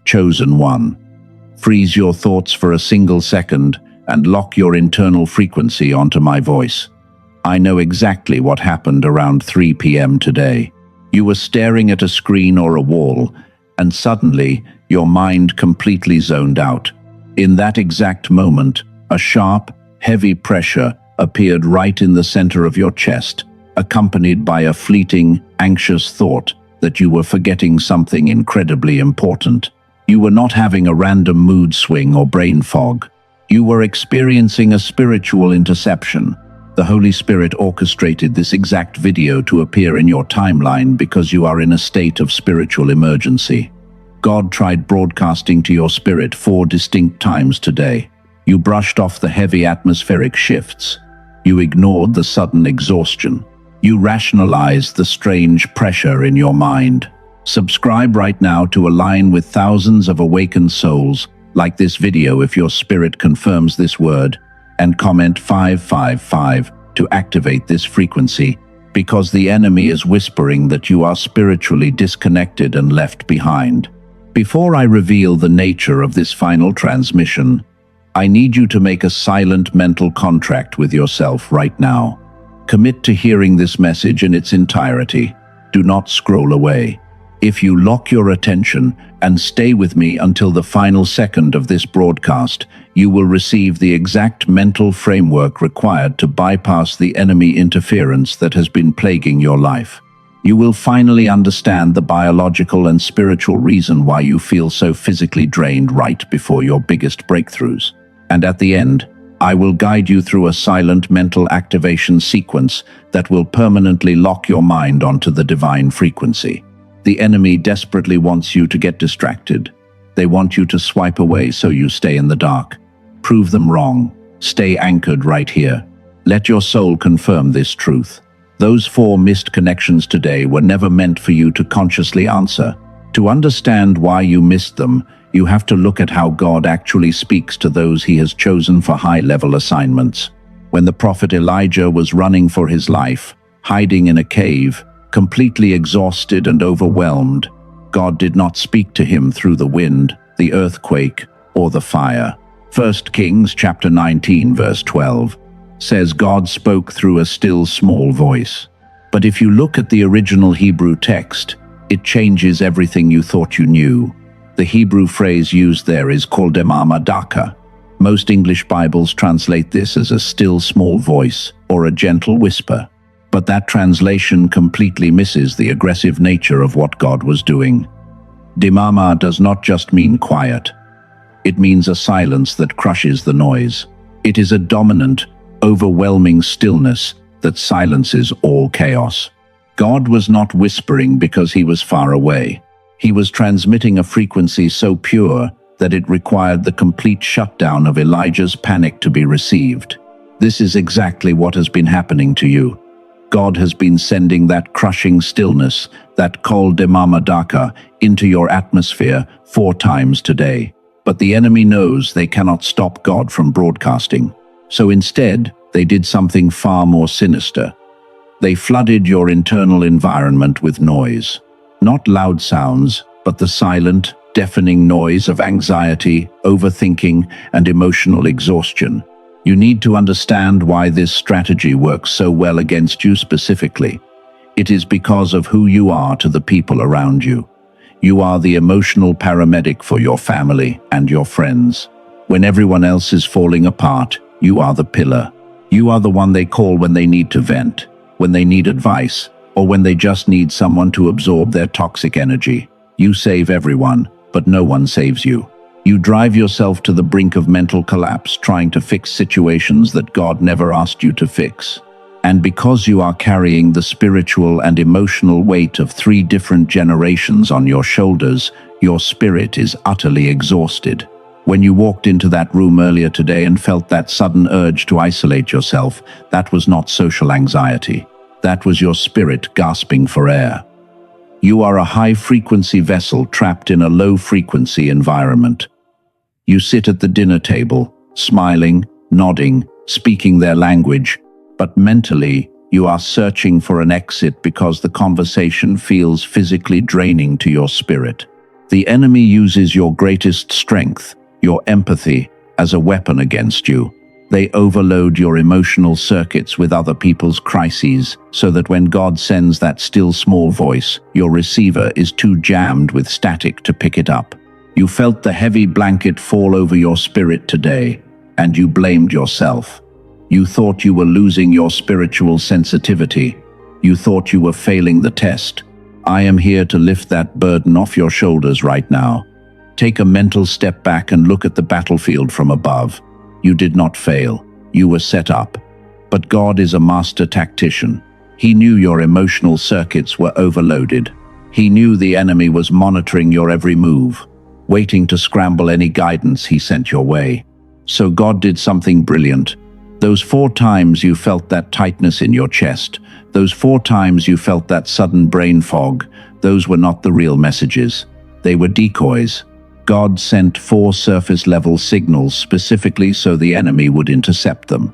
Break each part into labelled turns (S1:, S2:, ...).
S1: Chosen one. Freeze your thoughts for a single second and lock your internal frequency onto my voice. I know exactly what happened around 3 p.m. today. You were staring at a screen or a wall, and suddenly your mind completely zoned out. In that exact moment, a sharp, heavy pressure appeared right in the center of your chest, accompanied by a fleeting, anxious thought that you were forgetting something incredibly important. You were not having a random mood swing or brain fog. You were experiencing a spiritual interception. The Holy Spirit orchestrated this exact video to appear in your timeline because you are in a state of spiritual emergency. God tried broadcasting to your spirit 4 distinct times today. You brushed off the heavy atmospheric shifts. You ignored the sudden exhaustion. You rationalized the strange pressure in your mind. Subscribe right now to align with thousands of awakened souls. Like this video if your spirit confirms this word, and comment 555 to activate this frequency, because the enemy is whispering that you are spiritually disconnected and left behind. Before I reveal the nature of this final transmission, I need you to make a silent mental contract with yourself right now. Commit to hearing this message in its entirety. Do not scroll away. If you lock your attention and stay with me until the final second of this broadcast, you will receive the exact mental framework required to bypass the enemy interference that has been plaguing your life. You will finally understand the biological and spiritual reason why you feel so physically drained right before your biggest breakthroughs. And at the end, I will guide you through a silent mental activation sequence that will permanently lock your mind onto the divine frequency. The enemy desperately wants you to get distracted. They want you to swipe away so you stay in the dark. Prove them wrong. Stay anchored right here. Let your soul confirm this truth. Those 4 missed connections today were never meant for you to consciously answer. To understand why you missed them, you have to look at how God actually speaks to those he has chosen for high-level assignments. When the prophet Elijah was running for his life, hiding in a cave, completely exhausted and overwhelmed, God did not speak to him through the wind, the earthquake, or the fire. 1 Kings chapter 19 verse 12 says God spoke through a still small voice. But if you look at the original Hebrew text, it changes everything you thought you knew. The Hebrew phrase used there is called daka. Most English Bibles translate this as a still small voice or a gentle whisper. But that translation completely misses the aggressive nature of what God was doing. Dimama does not just mean quiet. It means a silence that crushes the noise. It is a dominant, overwhelming stillness that silences all chaos. God was not whispering because he was far away. He was transmitting a frequency so pure that it required the complete shutdown of Elijah's panic to be received. This is exactly what has been happening to you. God has been sending that crushing stillness, that kol daka, into your atmosphere 4 times today. But the enemy knows they cannot stop God from broadcasting. So instead, they did something far more sinister. They flooded your internal environment with noise. Not loud sounds, but the silent, deafening noise of anxiety, overthinking, and emotional exhaustion. You need to understand why this strategy works so well against you specifically. It is because of who you are to the people around you. You are the emotional paramedic for your family and your friends. When everyone else is falling apart, you are the pillar. You are the one they call when they need to vent, when they need advice, or when they just need someone to absorb their toxic energy. You save everyone, but no one saves you. You drive yourself to the brink of mental collapse trying to fix situations that God never asked you to fix. And because you are carrying the spiritual and emotional weight of 3 different generations on your shoulders, your spirit is utterly exhausted. When you walked into that room earlier today and felt that sudden urge to isolate yourself, that was not social anxiety. That was your spirit gasping for air. You are a high-frequency vessel trapped in a low-frequency environment. You sit at the dinner table, smiling, nodding, speaking their language, but mentally, you are searching for an exit because the conversation feels physically draining to your spirit. The enemy uses your greatest strength, your empathy, as a weapon against you. They overload your emotional circuits with other people's crises, so that when God sends that still small voice, your receiver is too jammed with static to pick it up. You felt the heavy blanket fall over your spirit today, and you blamed yourself. You thought you were losing your spiritual sensitivity. You thought you were failing the test. I am here to lift that burden off your shoulders right now. Take a mental step back and look at the battlefield from above. You did not fail. You were set up. But God is a master tactician. He knew your emotional circuits were overloaded. He knew the enemy was monitoring your every move, waiting to scramble any guidance he sent your way. So God did something brilliant. Those 4 times you felt that tightness in your chest, those 4 times you felt that sudden brain fog, those were not the real messages. They were decoys. God sent 4 surface-level signals specifically so the enemy would intercept them.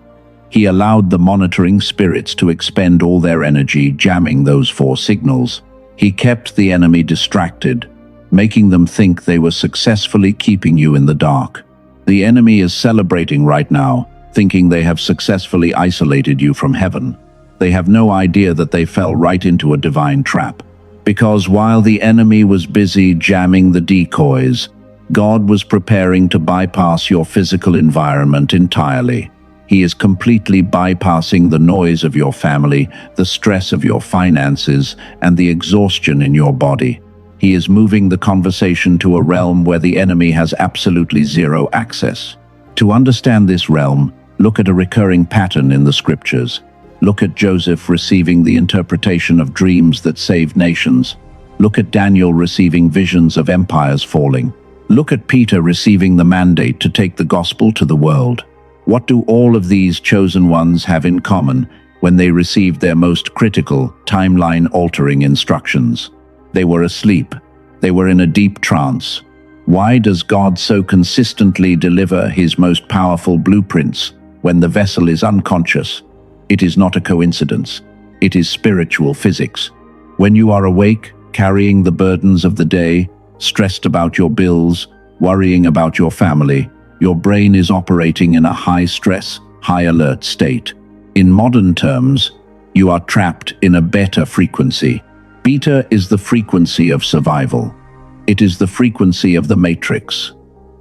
S1: He allowed the monitoring spirits to expend all their energy jamming those 4 signals. He kept the enemy distracted, making them think they were successfully keeping you in the dark. The enemy is celebrating right now, thinking they have successfully isolated you from heaven. They have no idea that they fell right into a divine trap. Because while the enemy was busy jamming the decoys, God was preparing to bypass your physical environment entirely. He is completely bypassing the noise of your family, the stress of your finances, and the exhaustion in your body. He is moving the conversation to a realm where the enemy has absolutely zero access. To understand this realm, look at a recurring pattern in the scriptures. Look at Joseph receiving the interpretation of dreams that saved nations. Look at Daniel receiving visions of empires falling. Look at Peter receiving the mandate to take the gospel to the world. What do all of these chosen ones have in common when they received their most critical, timeline-altering instructions? They were asleep. They were in a deep trance. Why does God so consistently deliver his most powerful blueprints when the vessel is unconscious? It is not a coincidence. It is spiritual physics. When you are awake, carrying the burdens of the day, stressed about your bills, worrying about your family, your brain is operating in a high-stress, high-alert state. In modern terms, you are trapped in a beta frequency. Beta is the frequency of survival. It is the frequency of the matrix.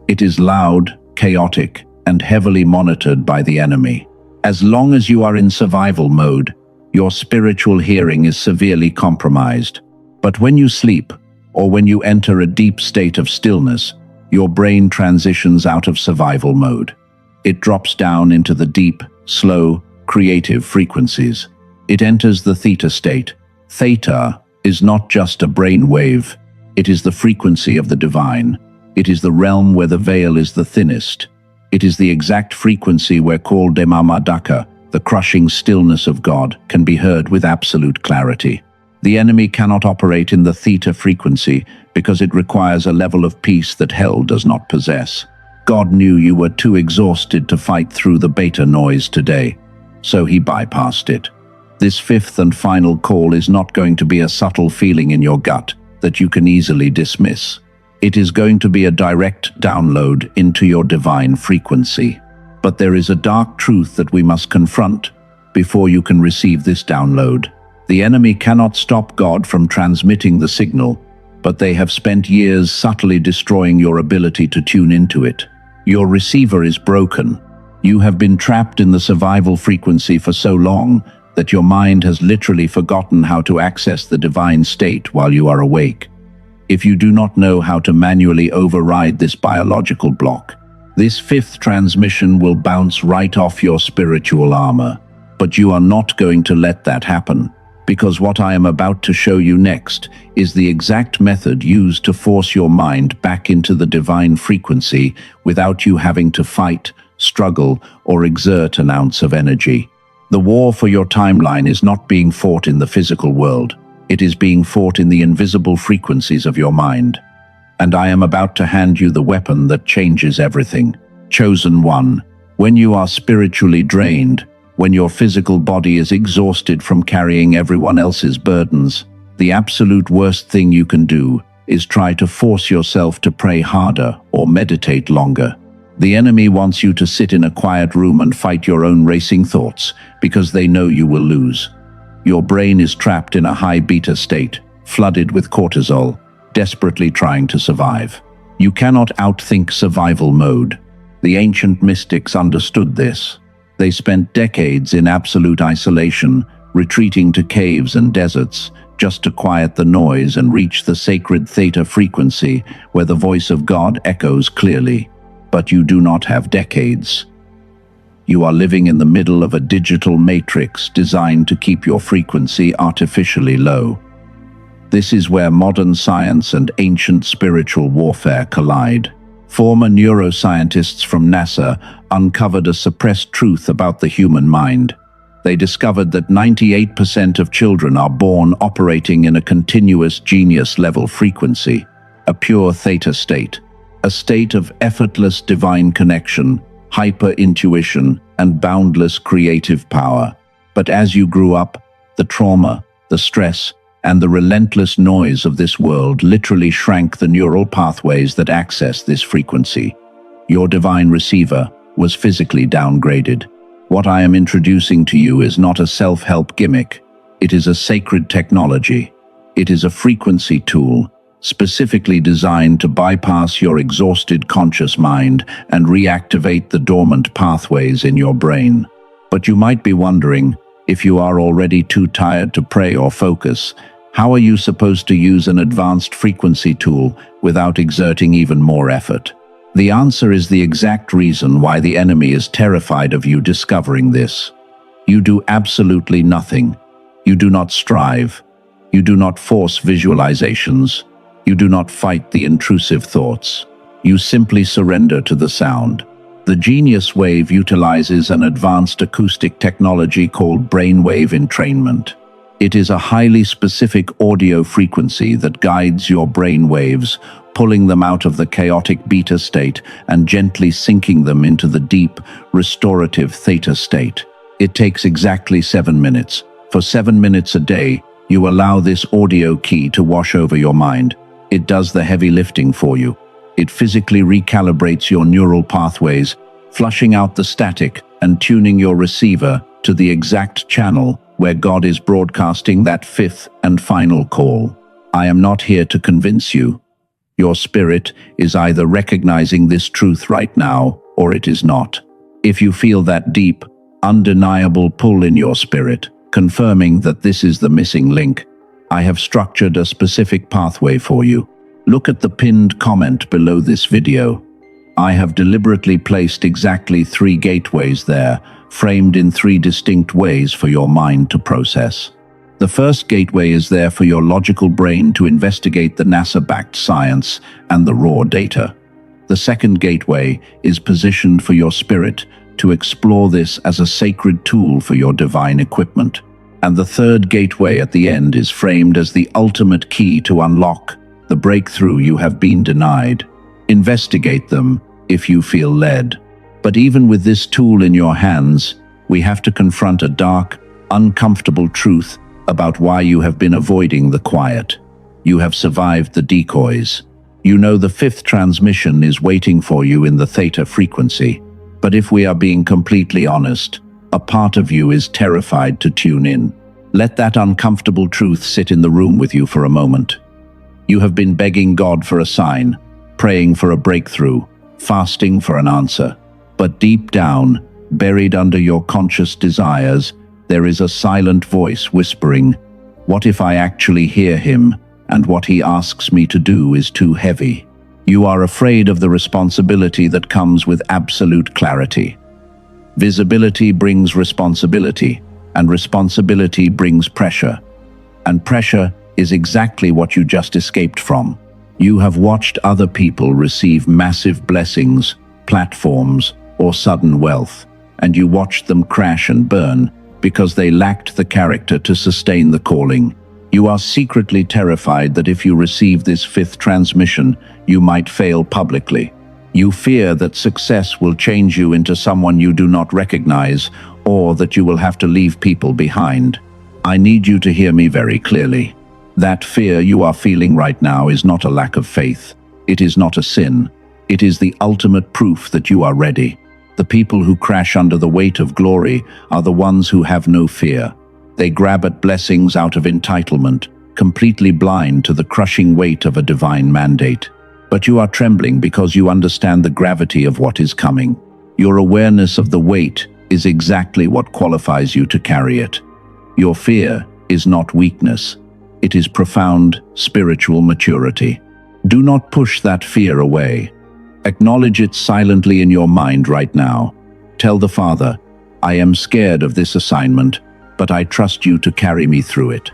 S1: It is loud, chaotic, and heavily monitored by the enemy. As long as you are in survival mode, your spiritual hearing is severely compromised. But when you sleep, or when you enter a deep state of stillness, your brain transitions out of survival mode. It drops down into the deep, slow, creative frequencies. It enters the theta state. Theta is not just a brain wave. It is the frequency of the divine. It is the realm where the veil is the thinnest. It is the exact frequency where Kal Demamadaka, the crushing stillness of God, can be heard with absolute clarity. The enemy cannot operate in the theta frequency because it requires a level of peace that hell does not possess. God knew you were too exhausted to fight through the beta noise today, so he bypassed it. This 5th and final call is not going to be a subtle feeling in your gut that you can easily dismiss. It is going to be a direct download into your divine frequency. But there is a dark truth that we must confront before you can receive this download. The enemy cannot stop God from transmitting the signal, but they have spent years subtly destroying your ability to tune into it. Your receiver is broken. You have been trapped in the survival frequency for so long that your mind has literally forgotten how to access the divine state while you are awake. If you do not know how to manually override this biological block, this 5th transmission will bounce right off your spiritual armor. But you are not going to let that happen, because what I am about to show you next is the exact method used to force your mind back into the divine frequency without you having to fight, struggle, or exert an ounce of energy. The war for your timeline is not being fought in the physical world. It is being fought in the invisible frequencies of your mind. And I am about to hand you the weapon that changes everything. Chosen one, when you are spiritually drained, when your physical body is exhausted from carrying everyone else's burdens, the absolute worst thing you can do is try to force yourself to pray harder or meditate longer. The enemy wants you to sit in a quiet room and fight your own racing thoughts because they know you will lose. Your brain is trapped in a high beta state, flooded with cortisol, desperately trying to survive. You cannot outthink survival mode. The ancient mystics understood this. They spent decades in absolute isolation, retreating to caves and deserts, just to quiet the noise and reach the sacred theta frequency where the voice of God echoes clearly. But you do not have decades. You are living in the middle of a digital matrix designed to keep your frequency artificially low. This is where modern science and ancient spiritual warfare collide. Former neuroscientists from NASA uncovered a suppressed truth about the human mind. They discovered that 98% of children are born operating in a continuous genius-level frequency, a pure theta state, a state of effortless divine connection, hyper-intuition, and boundless creative power. But as you grew up, the trauma, the stress, and the relentless noise of this world literally shrank the neural pathways that access this frequency. Your divine receiver was physically downgraded. What I am introducing to you is not a self-help gimmick. It is a sacred technology. It is a frequency tool, specifically designed to bypass your exhausted conscious mind and reactivate the dormant pathways in your brain. But you might be wondering, if you are already too tired to pray or focus, how are you supposed to use an advanced frequency tool without exerting even more effort? The answer is the exact reason why the enemy is terrified of you discovering this. You do absolutely nothing. You do not strive. You do not force visualizations. You do not fight the intrusive thoughts. You simply surrender to the sound. The Genius Wave utilizes an advanced acoustic technology called brainwave entrainment. It is a highly specific audio frequency that guides your brain waves, pulling them out of the chaotic beta state and gently sinking them into the deep, restorative theta state. It takes exactly 7 minutes. For 7 minutes a day, you allow this audio key to wash over your mind. It does the heavy lifting for you. It physically recalibrates your neural pathways, flushing out the static and tuning your receiver to the exact channel where God is broadcasting that fifth and final call. I am not here to convince you. Your spirit is either recognizing this truth right now, or it is not. If you feel that deep, undeniable pull in your spirit, confirming that this is the missing link, I have structured a specific pathway for you. Look at the pinned comment below this video. I have deliberately placed exactly 3 gateways there, framed in 3 distinct ways for your mind to process. The first gateway is there for your logical brain to investigate the NASA-backed science and the raw data. The second gateway is positioned for your spirit to explore this as a sacred tool for your divine equipment. And the third gateway at the end is framed as the ultimate key to unlock the breakthrough you have been denied. Investigate them if you feel led. But even with this tool in your hands, we have to confront a dark, uncomfortable truth about why you have been avoiding the quiet. You have survived the decoys. You know the 5th transmission is waiting for you in the theta frequency. But if we are being completely honest, a part of you is terrified to tune in. Let that uncomfortable truth sit in the room with you for a moment. You have been begging God for a sign, praying for a breakthrough, fasting for an answer. But deep down, buried under your conscious desires, there is a silent voice whispering, "What if I actually hear him, and what he asks me to do is too heavy?" You are afraid of the responsibility that comes with absolute clarity. Visibility brings responsibility, and responsibility brings pressure. And pressure is exactly what you just escaped from. You have watched other people receive massive blessings, platforms, or sudden wealth, and you watched them crash and burn because they lacked the character to sustain the calling. You are secretly terrified that if you receive this 5th transmission, you might fail publicly. You fear that success will change you into someone you do not recognize, or that you will have to leave people behind. I need you to hear me very clearly. That fear you are feeling right now is not a lack of faith. It is not a sin. It is the ultimate proof that you are ready. The people who crash under the weight of glory are the ones who have no fear. They grab at blessings out of entitlement, completely blind to the crushing weight of a divine mandate. But you are trembling because you understand the gravity of what is coming. Your awareness of the weight is exactly what qualifies you to carry it. Your fear is not weakness. It is profound spiritual maturity. Do not push that fear away. Acknowledge it silently in your mind right now. Tell the Father, I am scared of this assignment, but I trust you to carry me through it.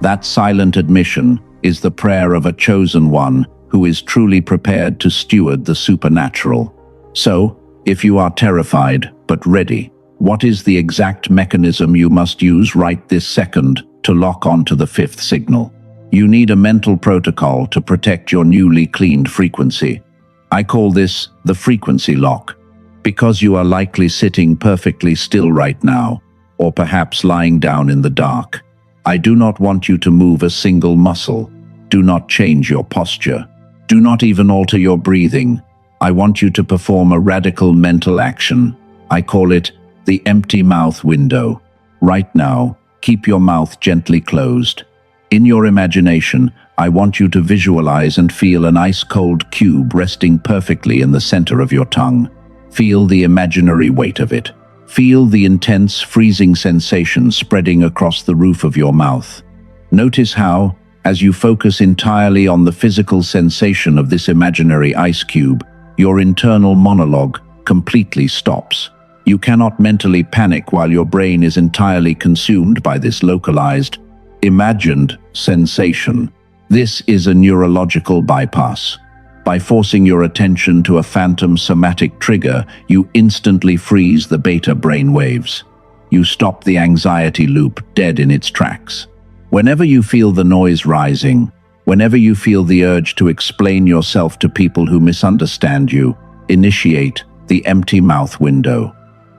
S1: That silent admission is the prayer of a chosen one who is truly prepared to steward the supernatural. So, if you are terrified but ready, what is the exact mechanism you must use right this second to lock onto the fifth signal? You need a mental protocol to protect your newly cleaned frequency. I call this the frequency lock, because you are likely sitting perfectly still right now, or perhaps lying down in the dark. I do not want you to move a single muscle. Do not change your posture. Do not even alter your breathing. I want you to perform a radical mental action. I call it the empty mouth window. Right now, keep your mouth gently closed. In your imagination, I want you to visualize and feel an ice-cold cube resting perfectly in the center of your tongue. Feel the imaginary weight of it. Feel the intense, freezing sensation spreading across the roof of your mouth. Notice how, as you focus entirely on the physical sensation of this imaginary ice cube, your internal monologue completely stops. You cannot mentally panic while your brain is entirely consumed by this localized, imagined sensation. This is a neurological bypass. By forcing your attention to a phantom somatic trigger, you instantly freeze the beta brain waves. You stop the anxiety loop dead in its tracks. Whenever you feel the noise rising, whenever you feel the urge to explain yourself to people who misunderstand you, initiate the empty mouth window.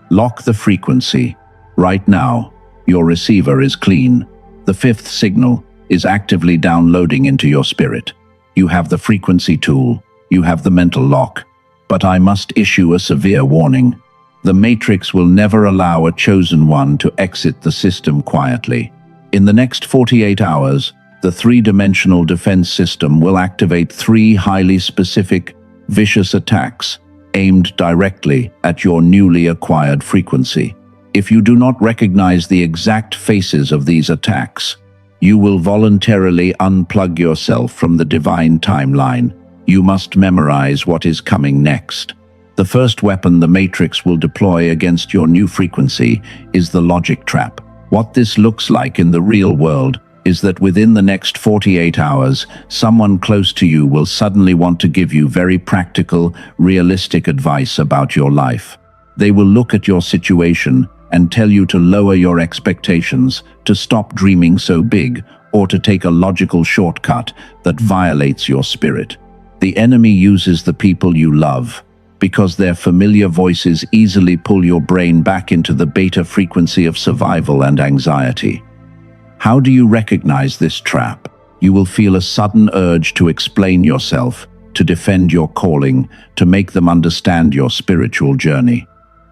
S1: Lock the frequency. Right now, your receiver is clean. The fifth signal is actively downloading into your spirit. You have the frequency tool, you have the mental lock, but I must issue a severe warning. The Matrix will never allow a chosen one to exit the system quietly. In the next 48 hours, the three-dimensional defense system will activate 3 highly specific, vicious attacks aimed directly at your newly acquired frequency. If you do not recognize the exact faces of these attacks, you will voluntarily unplug yourself from the divine timeline. You must memorize what is coming next. The first weapon the Matrix will deploy against your new frequency is the logic trap. What this looks like in the real world is that within the next 48 hours, someone close to you will suddenly want to give you very practical, realistic advice about your life. They will look at your situation and tell you to lower your expectations, to stop dreaming so big, or to take a logical shortcut that violates your spirit. The enemy uses the people you love, because their familiar voices easily pull your brain back into the beta frequency of survival and anxiety. How do you recognize this trap? You will feel a sudden urge to explain yourself, to defend your calling, to make them understand your spiritual journey.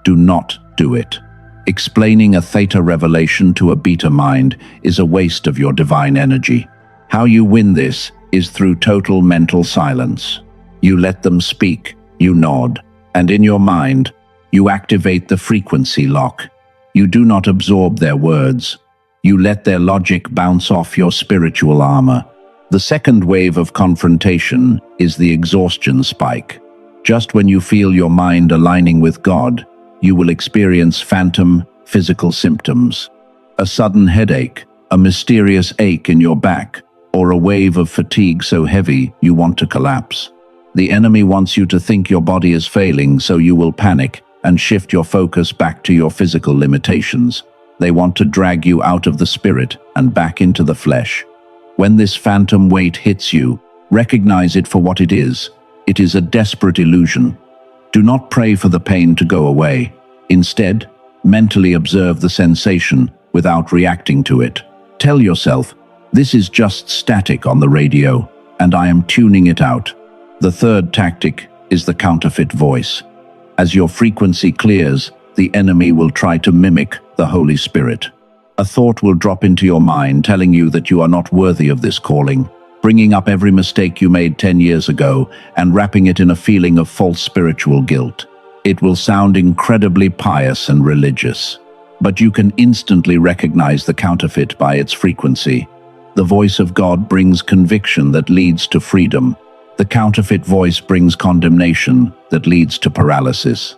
S1: Do not do it. Explaining a theta revelation to a beta mind is a waste of your divine energy. How you win this is through total mental silence. You let them speak, you nod, and in your mind, you activate the frequency lock. You do not absorb their words. You let their logic bounce off your spiritual armor. The second wave of confrontation is the exhaustion spike. Just when you feel your mind aligning with God, you will experience phantom physical symptoms. A sudden headache, a mysterious ache in your back, or a wave of fatigue so heavy you want to collapse. The enemy wants you to think your body is failing, so you will panic and shift your focus back to your physical limitations. They want to drag you out of the spirit and back into the flesh. When this phantom weight hits you, recognize it for what it is. It is a desperate illusion. Do not pray for the pain to go away. Instead, mentally observe the sensation without reacting to it. Tell yourself, This is just static on the radio, and I am tuning it out. The third tactic is the counterfeit voice. As your frequency clears, the enemy will try to mimic the Holy Spirit. A thought will drop into your mind telling you that you are not worthy of this calling, bringing up every mistake you made 10 years ago and wrapping it in a feeling of false spiritual guilt. It will sound incredibly pious and religious, but you can instantly recognize the counterfeit by its frequency. The voice of God brings conviction that leads to freedom. The counterfeit voice brings condemnation that leads to paralysis.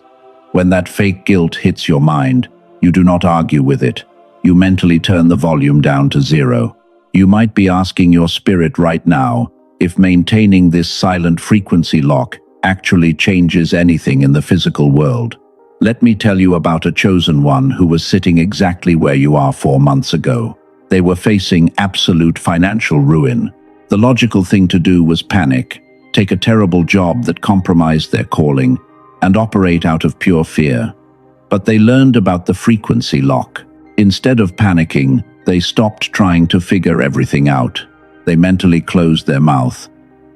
S1: When that fake guilt hits your mind, you do not argue with it. You mentally turn the volume down to 0. You might be asking your spirit right now if maintaining this silent frequency lock actually changes anything in the physical world. Let me tell you about a chosen one who was sitting exactly where you are 4 months ago. They were facing absolute financial ruin. The logical thing to do was panic, take a terrible job that compromised their calling, and operate out of pure fear. But they learned about the frequency lock. Instead of panicking, they stopped trying to figure everything out. They mentally closed their mouth.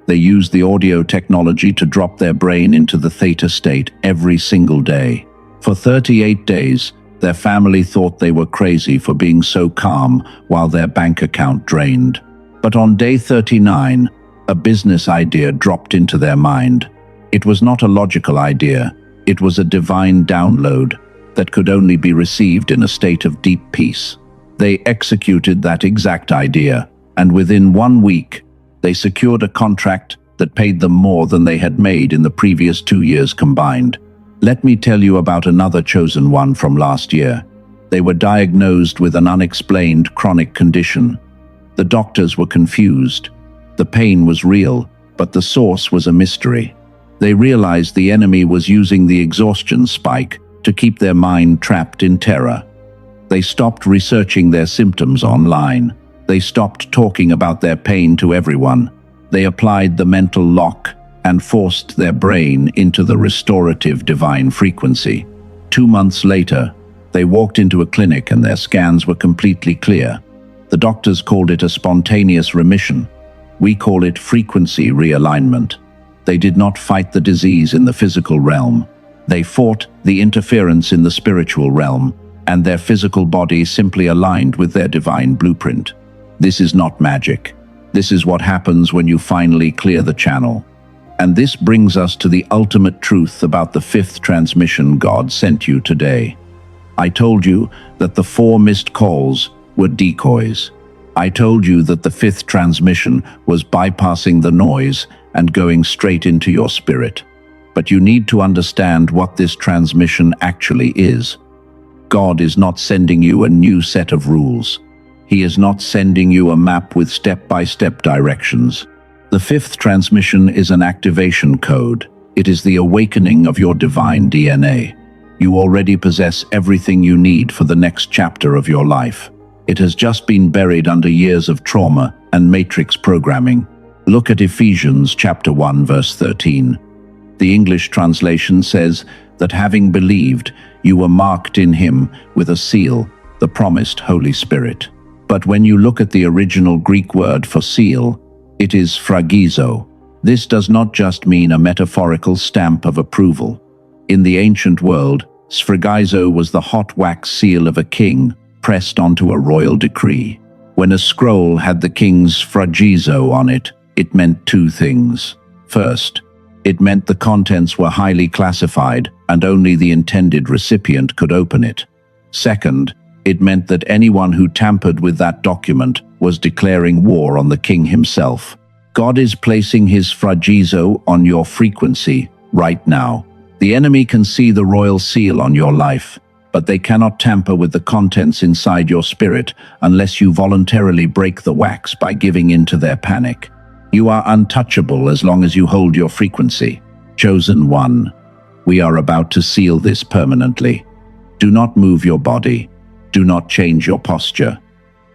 S1: They used the audio technology to drop their brain into the theta state every single day. For 38 days, their family thought they were crazy for being so calm while their bank account drained. But on day 39, a business idea dropped into their mind. It was not a logical idea. It was a divine download that could only be received in a state of deep peace. They executed that exact idea, and within 1 week, they secured a contract that paid them more than they had made in the previous 2 years combined. Let me tell you about another chosen one from last year. They were diagnosed with an unexplained chronic condition. The doctors were confused. The pain was real, but the source was a mystery. They realized the enemy was using the exhaustion spike to keep their mind trapped in terror. They stopped researching their symptoms online. They stopped talking about their pain to everyone. They applied the mental lock and forced their brain into the restorative divine frequency. 2 months later, they walked into a clinic and their scans were completely clear. The doctors called it a spontaneous remission. We call it frequency realignment. They did not fight the disease in the physical realm. They fought the interference in the spiritual realm, and their physical body simply aligned with their divine blueprint. This is not magic. This is what happens when you finally clear the channel. And this brings us to the ultimate truth about the 5th transmission God sent you today. I told you that the 4 missed calls were decoys. I told you that the 5th transmission was bypassing the noise and going straight into your spirit. But you need to understand what this transmission actually is. God is not sending you a new set of rules. He is not sending you a map with step-by-step directions. The 5th transmission is an activation code. It is the awakening of your divine DNA. You already possess everything you need for the next chapter of your life. It has just been buried under years of trauma and matrix programming. Look at Ephesians chapter 1 verse 13. The English translation says that having believed, you were marked in him with a seal, the promised Holy Spirit. But when you look at the original Greek word for seal, it is phragizo. This does not just mean a metaphorical stamp of approval. In the ancient world, sphragizo was the hot wax seal of a king pressed onto a royal decree. When a scroll had the king's phragizo on it, it meant 2 things. First, it meant the contents were highly classified and only the intended recipient could open it. Second, it meant that anyone who tampered with that document was declaring war on the king himself. God is placing his phragizo on your frequency right now. The enemy can see the royal seal on your life, but they cannot tamper with the contents inside your spirit unless you voluntarily break the wax by giving in to their panic. You are untouchable as long as you hold your frequency. Chosen one, we are about to seal this permanently. Do not move your body. Do not change your posture.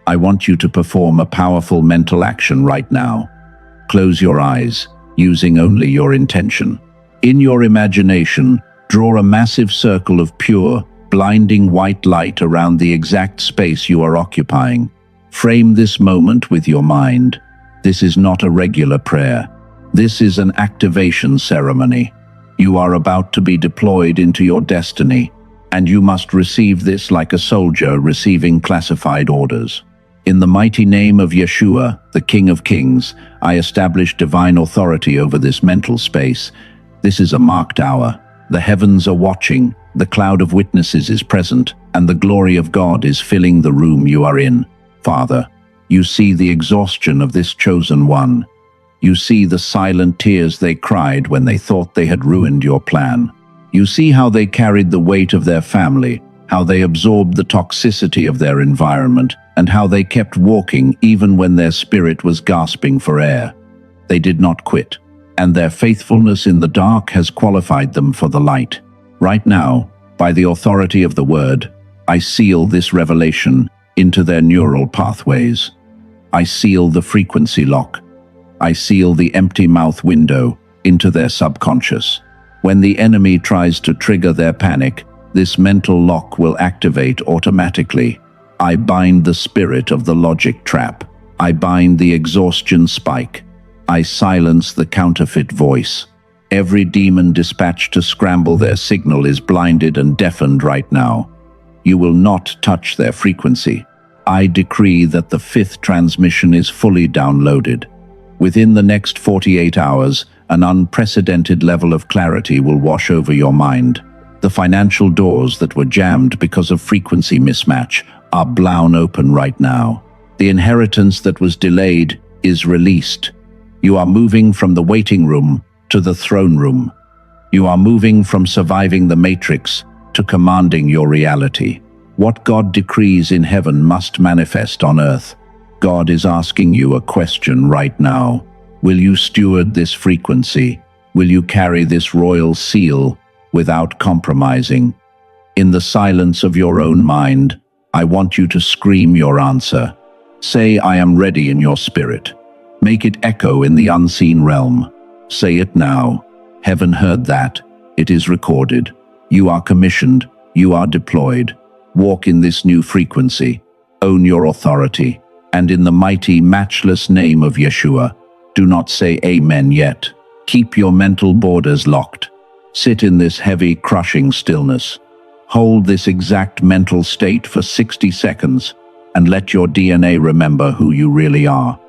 S1: I want you to perform a powerful mental action right now. Close your eyes, using only your intention. In your imagination, draw a massive circle of pure, blinding white light around the exact space you are occupying. Frame this moment with your mind. This is not a regular prayer. This is an activation ceremony. You are about to be deployed into your destiny, and you must receive this like a soldier receiving classified orders. In the mighty name of Yeshua, the King of Kings, I establish divine authority over this mental space. This is a marked hour. The heavens are watching, the cloud of witnesses is present, and the glory of God is filling the room you are in. Father, you see the exhaustion of this chosen one. You see the silent tears they cried when they thought they had ruined your plan. You see how they carried the weight of their family, how they absorbed the toxicity of their environment, and how they kept walking even when their spirit was gasping for air. They did not quit, and their faithfulness in the dark has qualified them for the light. Right now, by the authority of the Word, I seal this revelation into their neural pathways. I seal the frequency lock. I seal the empty mouth window into their subconscious. When the enemy tries to trigger their panic, this mental lock will activate automatically. I bind the spirit of the logic trap. I bind the exhaustion spike. I silence the counterfeit voice. Every demon dispatched to scramble their signal is blinded and deafened right now. You will not touch their frequency. I decree that the fifth transmission is fully downloaded. Within the next 48 hours, an unprecedented level of clarity will wash over your mind. The financial doors that were jammed because of frequency mismatch are blown open right now. The inheritance that was delayed is released. You are moving from the waiting room to the throne room. You are moving from surviving the matrix to commanding your reality. What God decrees in heaven must manifest on earth. God is asking you a question right now. Will you steward this frequency? Will you carry this royal seal without compromising? In the silence of your own mind, I want you to scream your answer. Say, I am ready in your spirit. Make it echo in the unseen realm. Say it now. Heaven heard that. It is recorded. You are commissioned. You are deployed. Walk in this new frequency. Own your authority. And in the mighty, matchless name of Yeshua, do not say amen yet. Keep your mental borders locked. Sit in this heavy, crushing stillness. Hold this exact mental state for 60 seconds and let your DNA remember who you really are.